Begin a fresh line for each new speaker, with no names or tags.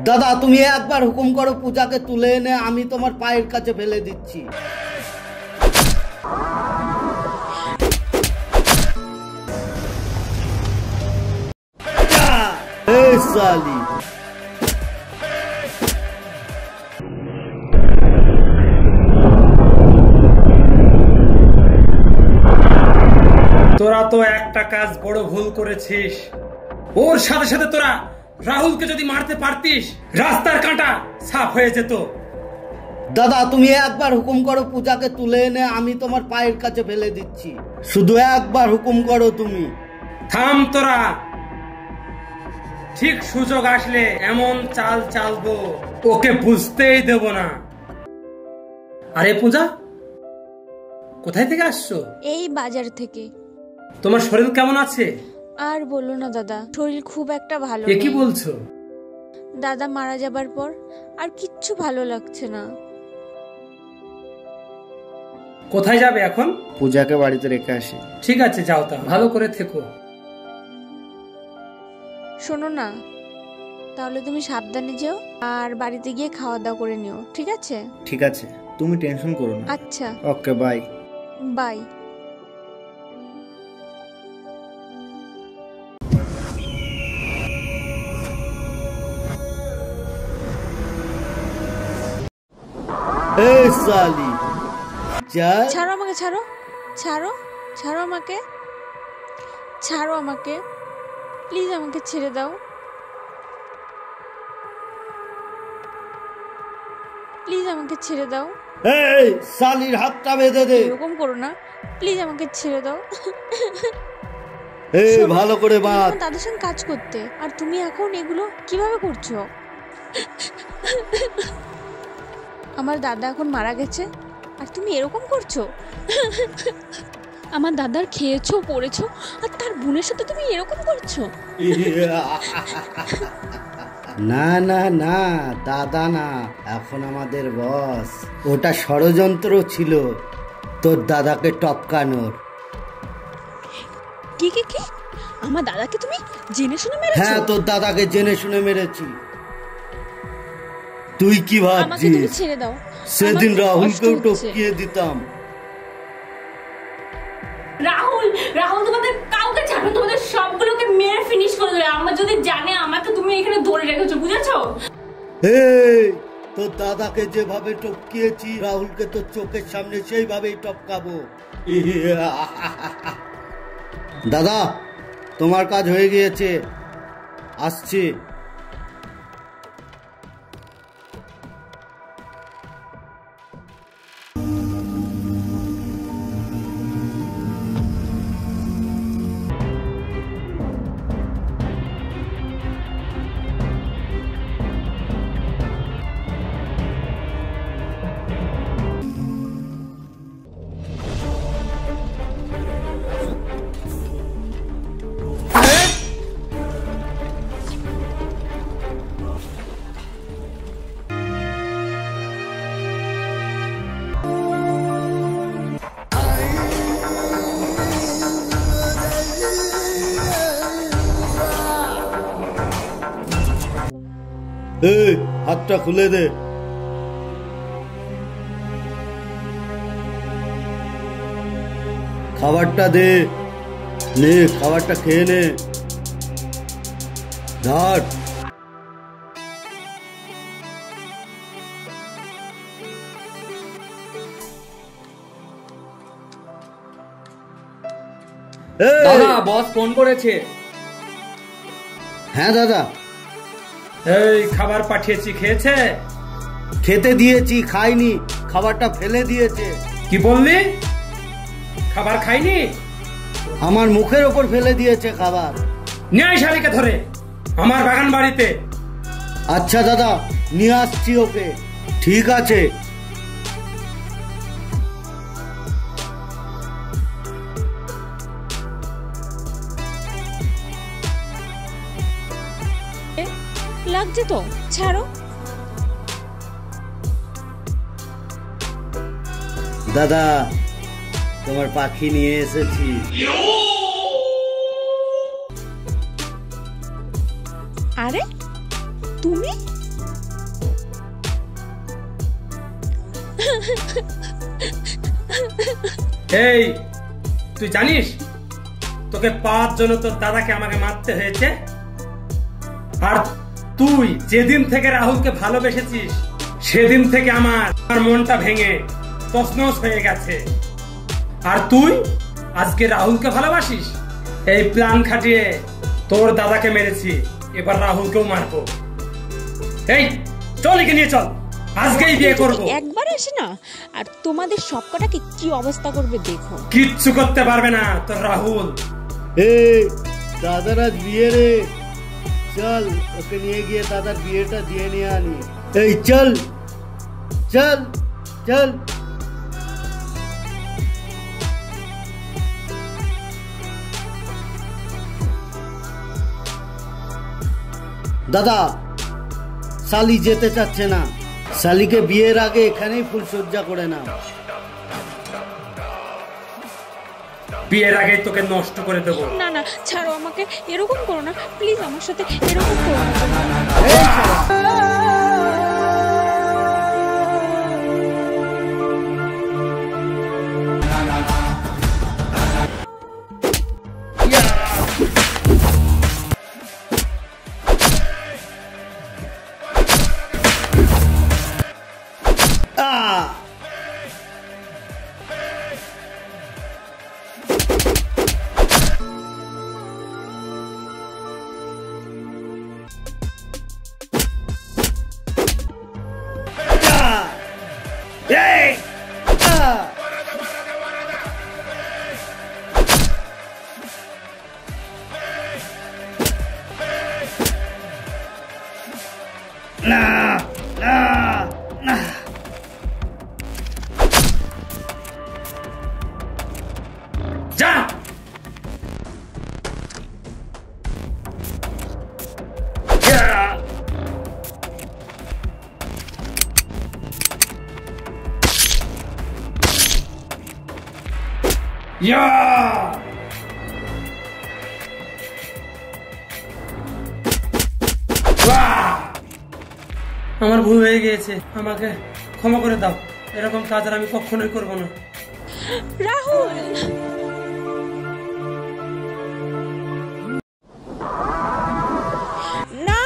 দাদা তুমি একবার হুকুম করো, পূজাকে তুলে এনে আমি তোমার পায়ের কাছে ফেলে দিচ্ছি। এই সালি
তোরা তো একটা কাজ বড় ভুল করেছিস। ওর সাথে সাথে তোরা রাহুলকে যদি মারতে পারতিস, রাস্তার কাঁটা সাফ হয়ে যেত।
দাদা তুমি একবার হুকুম করো, পূজাকে তুলে এনে আমি তোমার পায়ের কাছে ফেলে দিচ্ছি। শুধু একবার হুকুম করো তুমি।
থাম তোরা, ঠিক সুযোগ আসলে এমন চাল চালবো ওকে বুঝতেই দেব না। আরে পূজা, কোথায় থেকে আসছো?
এই বাজার থেকে।
তোমার শরীর কেমন আছে?
আর বলো না দাদা, শরীর খুব একটা ভালো
নেই। কি
নেই।
বলছো?
দাদা মারা যাবার পর আর কিচ্ছু ভালো লাগছে না।
কোথায় যাবে এখন?
পূজাকে বাড়িতে রেখে আসি।
ঠিক আছে, যাও, তা ভালো করে থেকো।
শোনো না, তাহলে তুমি সাবধানে যেও আর বাড়িতে গিয়ে খাওয়া দাওয়া করে নিও, ঠিক আছে?
ঠিক আছে, তুমি টেনশন করো না।
আচ্ছা,
ওকে, বাই।
বাই।
এই সালি চল।
ছাড়ো আমাকে, ছাড়ো ছাড়ো ছাড়ো আমাকে, ছাড়ো আমাকে, প্লিজ আমাকে ছেড়ে দাও, প্লিজ আমাকে ছেড়ে দাও।
এই সালির হাতটা বেঁধে দে।
এরকম করো না, প্লিজ আমাকে ছেড়ে দাও।
এই
শোনো,
ভালো করে
আমি
বাঁধ।
আমার দাদার সঙ্গে কাজ করতে, আর তুমি এখন এগুলো কিভাবে করছো? আমার দাদা এখন মারা গেছে আর তুমি এরকম করছো? আমার দাদার খেয়েছো পড়েছো আর তার বোনের সাথে তুমি এরকম করছো?
না না না, দাদা না, এখন আমাদের বস। ওটা ষড়যন্ত্র ছিল তোর দাদাকে টপকানোর।
কি কি কি? আমার দাদাকে তুমি জেনে শুনে মেরেছো?
হ্যাঁ, তোর দাদাকে জেনে শুনে মেরেছি। তুই কি
আমাকে তুমি
ভাবছিস
ছেড়ে দাও।
সেদিন
আমার খুব
রাহুলকেও
কষ্ট হচ্ছে।
টপকিয়ে দিতাম?
রাহুল তোমাদের কাউকে ছাড়বে, তোমাদের সবগুলোকে মেরে ফিনিশ করে দেবে। আমার যদি জানে আমাকে তুমি এখানে ধরে রেখেছো, বুঝেছো?
এই তোর দাদাকে যেভাবে টপকিয়েছি, রাহুলকে তোর চোখের সামনে সেইভাবেই টপকাবো। দাদা তোমার কাজ হয়ে গিয়েছে, আসছি। এই হাতটা খুলে দে। খাবারটা দে, নে খাবারটা খেয়ে নে। ধর।
দাদা, বস ফোন করেছে।
হ্যাঁ দাদা।
এই খাবার পাঠিয়েছি, খেয়েছে?
খেতে দিয়েছি, খাইনি, খাবারটা ফেলে দিয়েছে।
কি বললি? খাবার খাইনি?
আমার মুখের ওপর ফেলে দিয়েছে খাবার।
ন্যায় শালিকে ধরে আমার বাগান বাড়িতে।
আচ্ছা দাদা, নিয়ে আসছি ওকে। ঠিক আছে।
লাগছে তো, ছাড়ো।
দাদা তোমার পাখি নিয়ে এসেছি।
আরে তুমি
এই তুই জানিস তোকে পাওয়ার জন্য তোর দাদাকে আমাকে মারতে হয়েছে? আর তুই যেদিন থেকে রাহুলকে ভালোবেসেছিস সেদিন থেকে আমার মনটা ভেঙে তছনছ হয়ে গেছে। আর তুই আজকে রাহুলকে ভালোবাসিস? এই প্ল্যান খাটিয়ে তোর দাদাকে মেরেছি, এবার রাহুলকেও মারবো। এই চল, একে নিয়ে চল, আজকেই বিয়ে করবো।
একবার আসে না আর তোমাদের সবকটাকে কি অবস্থা করবে দেখো।
কিচ্ছু করতে পারবে না তোর রাহুল।
এই দাদার আজ বিয়ে রে, চল ওকে নিয়ে গিয়ে দাদার বিয়েটা দিয়ে নিয়ে আনি। এই চল চল চল। দাদা, শালি যেতে চাচ্ছে না, শালিকে বিয়ের আগে এখানেই ফুলসজ্জা করে নাও।
বিয়ের আগে তোকে নষ্ট করে দেবো।
না না ছাড়ো আমাকে, এরকম করো না প্লিজ, আমার সাথে এরকম করো না।
আমার ভুল হয়ে গিয়েছে, আমাকে ক্ষমা করে দাও। এরকম কাজ আর আমি কখনোই করবো না।
রাহুল, না